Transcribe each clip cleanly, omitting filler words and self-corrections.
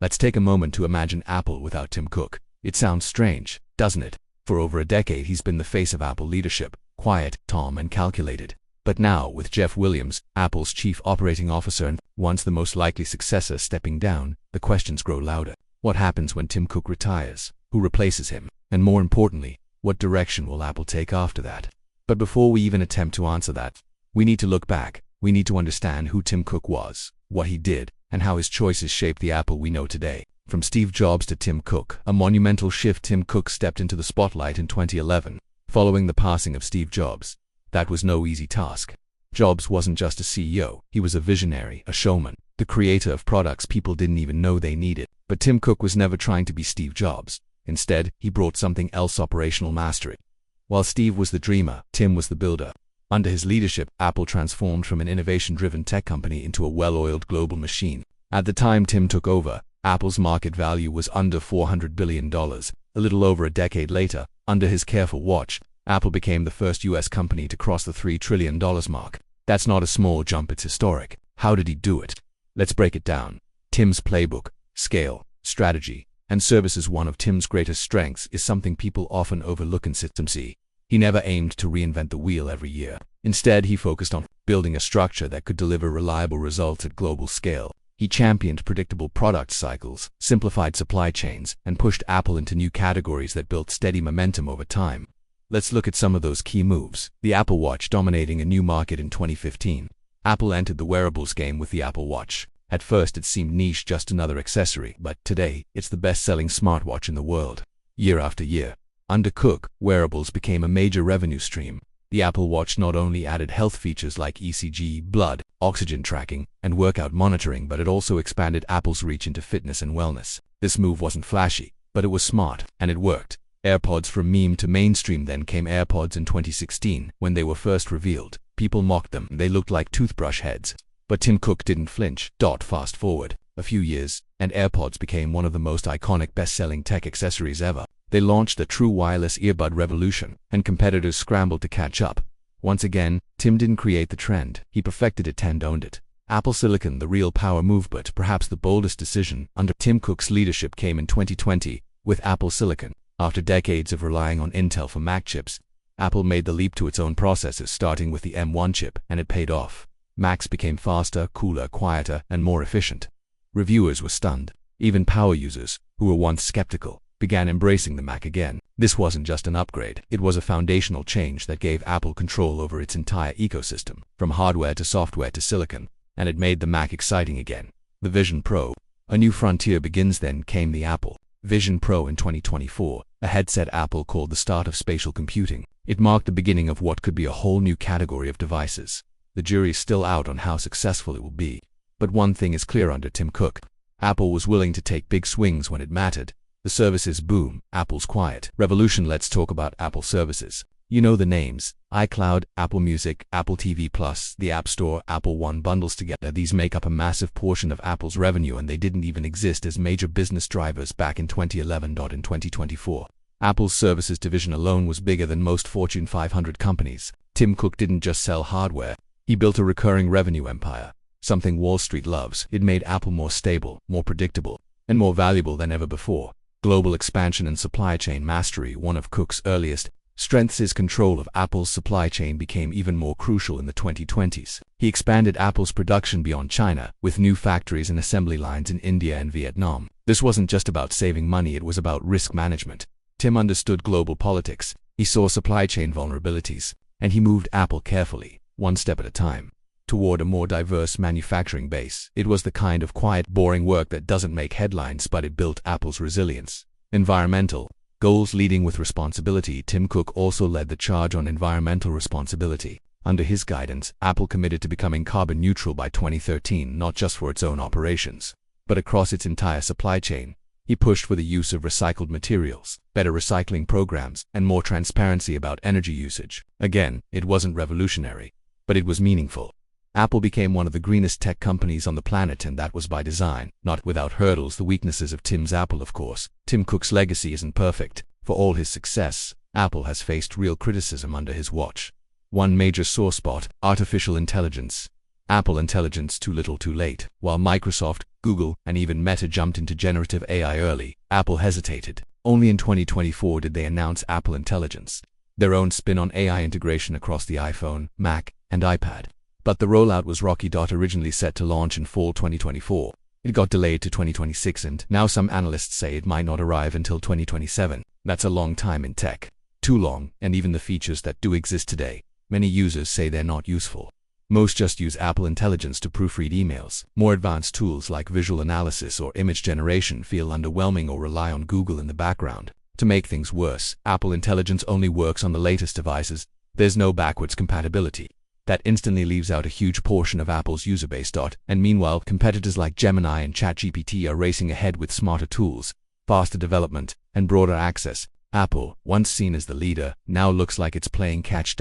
Let's take a moment to imagine Apple without Tim Cook. It sounds strange, doesn't it? For over a decade he's been the face of Apple leadership, quiet, calm and calculated. But now, with Jeff Williams, Apple's chief operating officer and once the most likely successor, stepping down, the questions grow louder. What happens when Tim Cook retires? Who replaces him? And more importantly, what direction will Apple take after that? But before we even attempt to answer that, we need to look back. We need to understand who Tim Cook was, what he did, and how his choices shaped the Apple we know today. From Steve Jobs to Tim Cook, a monumental shift. Tim Cook stepped into the spotlight in 2011, following the passing of Steve Jobs. That was no easy task. Jobs wasn't just a CEO, he was a visionary, a showman, the creator of products people didn't even know they needed. But Tim Cook was never trying to be Steve Jobs. Instead, he brought something else: operational mastery. While Steve was the dreamer, Tim was the builder. Under his leadership, Apple transformed from an innovation-driven tech company into a well-oiled global machine. At the time Tim took over, Apple's market value was under $400 billion. A little over a decade later, under his careful watch, Apple became the first US company to cross the $3 trillion mark. That's not a small jump, it's historic. How did he do it? Let's break it down. Tim's playbook: scale, strategy, and services. One of Tim's greatest strengths is something people often overlook: consistency. He never aimed to reinvent the wheel every year. Instead, he focused on building a structure that could deliver reliable results at global scale. He championed predictable product cycles, simplified supply chains, and pushed Apple into new categories that built steady momentum over time. Let's look at some of those key moves. The Apple Watch dominating a new market in 2015. Apple entered the wearables game with the Apple Watch. At first it seemed niche, just another accessory, but today, it's the best-selling smartwatch in the world. Year after year, under Cook, wearables became a major revenue stream. The Apple Watch not only added health features like ECG, blood, oxygen tracking, and workout monitoring, but it also expanded Apple's reach into fitness and wellness. This move wasn't flashy, but it was smart, and it worked. AirPods from meme to mainstream. Then came AirPods in 2016. When they were first revealed, people mocked them. They looked like toothbrush heads. But Tim Cook didn't flinch. Fast forward a few years, and AirPods became one of the most iconic best-selling tech accessories ever. They launched the true wireless earbud revolution, and competitors scrambled to catch up. Once again, Tim didn't create the trend. He perfected it and owned it. Apple Silicon, the real power move. But perhaps the boldest decision under Tim Cook's leadership came in 2020 with Apple Silicon. After decades of relying on Intel for Mac chips, Apple made the leap to its own processors, starting with the M1 chip, and it paid off. Macs became faster, cooler, quieter, and more efficient. Reviewers were stunned. Even power users, who were once skeptical, began embracing the Mac again. This wasn't just an upgrade, it was a foundational change that gave Apple control over its entire ecosystem, from hardware to software to silicon, and it made the Mac exciting again. The Vision Pro. A new frontier begins. Then came the Apple Vision Pro in 2024, a headset Apple called the start of spatial computing. It marked the beginning of what could be a whole new category of devices. The jury's still out on how successful it will be. But one thing is clear under Tim Cook: Apple was willing to take big swings when it mattered. The services boom, Apple's quiet revolution. Let's talk about Apple services. You know the names: iCloud, Apple Music, Apple TV Plus, the App Store, Apple One. Bundles together, these make up a massive portion of Apple's revenue, and they didn't even exist as major business drivers back in 2011. In 2024, Apple's services division alone was bigger than most Fortune 500 companies. Tim Cook didn't just sell hardware, he built a recurring revenue empire, something Wall Street loves. It made Apple more stable, more predictable, and more valuable than ever before. Global expansion and supply chain mastery. One of Cook's earliest strengths is control of Apple's supply chain, became even more crucial in the 2020s. He expanded Apple's production beyond China, with new factories and assembly lines in India and Vietnam. This wasn't just about saving money, it was about risk management. Tim understood global politics, he saw supply chain vulnerabilities, and he moved Apple carefully, one step at a time, toward a more diverse manufacturing base. It was the kind of quiet, boring work that doesn't make headlines, but it built Apple's resilience. Environmental goals. Leading with responsibility. Tim Cook also led the charge on environmental responsibility. Under his guidance, Apple committed to becoming carbon neutral by 2013, not just for its own operations, but across its entire supply chain. He pushed for the use of recycled materials, better recycling programs, and more transparency about energy usage. Again, it wasn't revolutionary, but it was meaningful. Apple became one of the greenest tech companies on the planet, and that was by design, not without hurdles. The weaknesses of Tim's Apple, of course. Tim Cook's legacy isn't perfect. For all his success, Apple has faced real criticism under his watch. One major sore spot: artificial intelligence. Apple intelligence too little too late. While Microsoft, Google, and even Meta jumped into generative AI early, Apple hesitated. Only in 2024 did they announce Apple Intelligence, their own spin on AI integration across the iPhone, Mac, and iPad. But the rollout was rocky. Originally set to launch in fall 2024. It got delayed to 2026, and now some analysts say it might not arrive until 2027. That's a long time in tech. Too long, and even the features that do exist today, many users say they're not useful. Most just use Apple Intelligence to proofread emails. More advanced tools like visual analysis or image generation feel underwhelming or rely on Google in the background. To make things worse, Apple Intelligence only works on the latest devices. There's no backwards compatibility. That instantly leaves out a huge portion of Apple's user base. And meanwhile, competitors like Gemini and ChatGPT are racing ahead with smarter tools, faster development, and broader access. Apple, once seen as the leader, now looks like it's playing catch.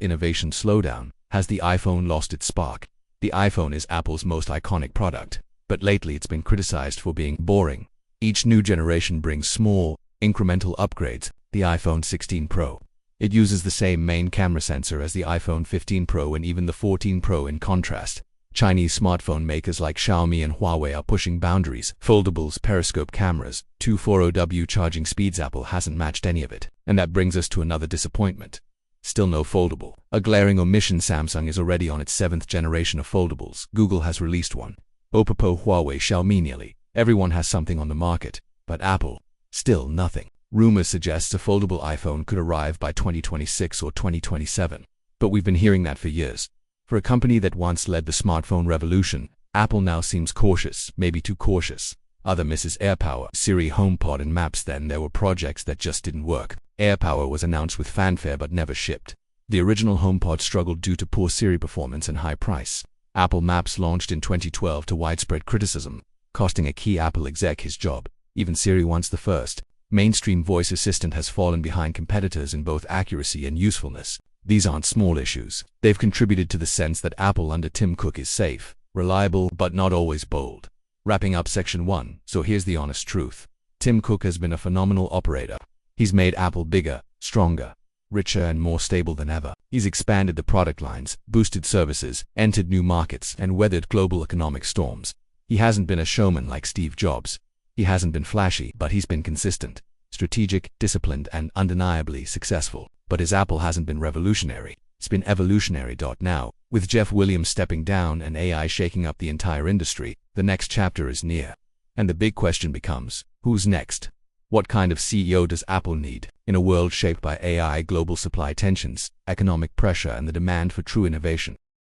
Innovation slowdown. Has the iPhone lost its spark? The iPhone is Apple's most iconic product, but lately it's been criticized for being boring. Each new generation brings small, incremental upgrades. The iPhone 16 Pro. It uses the same main camera sensor as the iPhone 15 Pro and even the 14 Pro. In contrast, Chinese smartphone makers like Xiaomi and Huawei are pushing boundaries. Foldables, periscope cameras, 240W charging speeds. Apple hasn't matched any of it. And that brings us to another disappointment. Still no foldable. A glaring omission. Samsung is already on its 7th generation of foldables. Google has released one. Oppo, Huawei, Xiaomi, nearly everyone has something on the market. But Apple, still nothing. Rumors suggest a foldable iPhone could arrive by 2026 or 2027. But we've been hearing that for years. For a company that once led the smartphone revolution, Apple now seems cautious, maybe too cautious. Other misses: AirPower, Siri, HomePod, and Maps. Then there were projects that just didn't work. AirPower was announced with fanfare but never shipped. The original HomePod struggled due to poor Siri performance and high price. Apple Maps launched in 2012 to widespread criticism, costing a key Apple exec his job. Even Siri, once the first mainstream voice assistant, has fallen behind competitors in both accuracy and usefulness. These aren't small issues. They've contributed to the sense that Apple under Tim Cook is safe, reliable, but not always bold. Wrapping up section 1, so here's the honest truth. Tim Cook has been a phenomenal operator. He's made Apple bigger, stronger, richer, and more stable than ever. He's expanded the product lines, boosted services, entered new markets, and weathered global economic storms. He hasn't been a showman like Steve Jobs. He hasn't been flashy, but he's been consistent, strategic, disciplined, and undeniably successful. But his Apple hasn't been revolutionary. It's been evolutionary. Now, with Jeff Williams stepping down and AI shaking up the entire industry, the next chapter is near. And the big question becomes, who's next? What kind of CEO does Apple need? In a world shaped by AI, global supply tensions, economic pressure, and the demand for true innovation,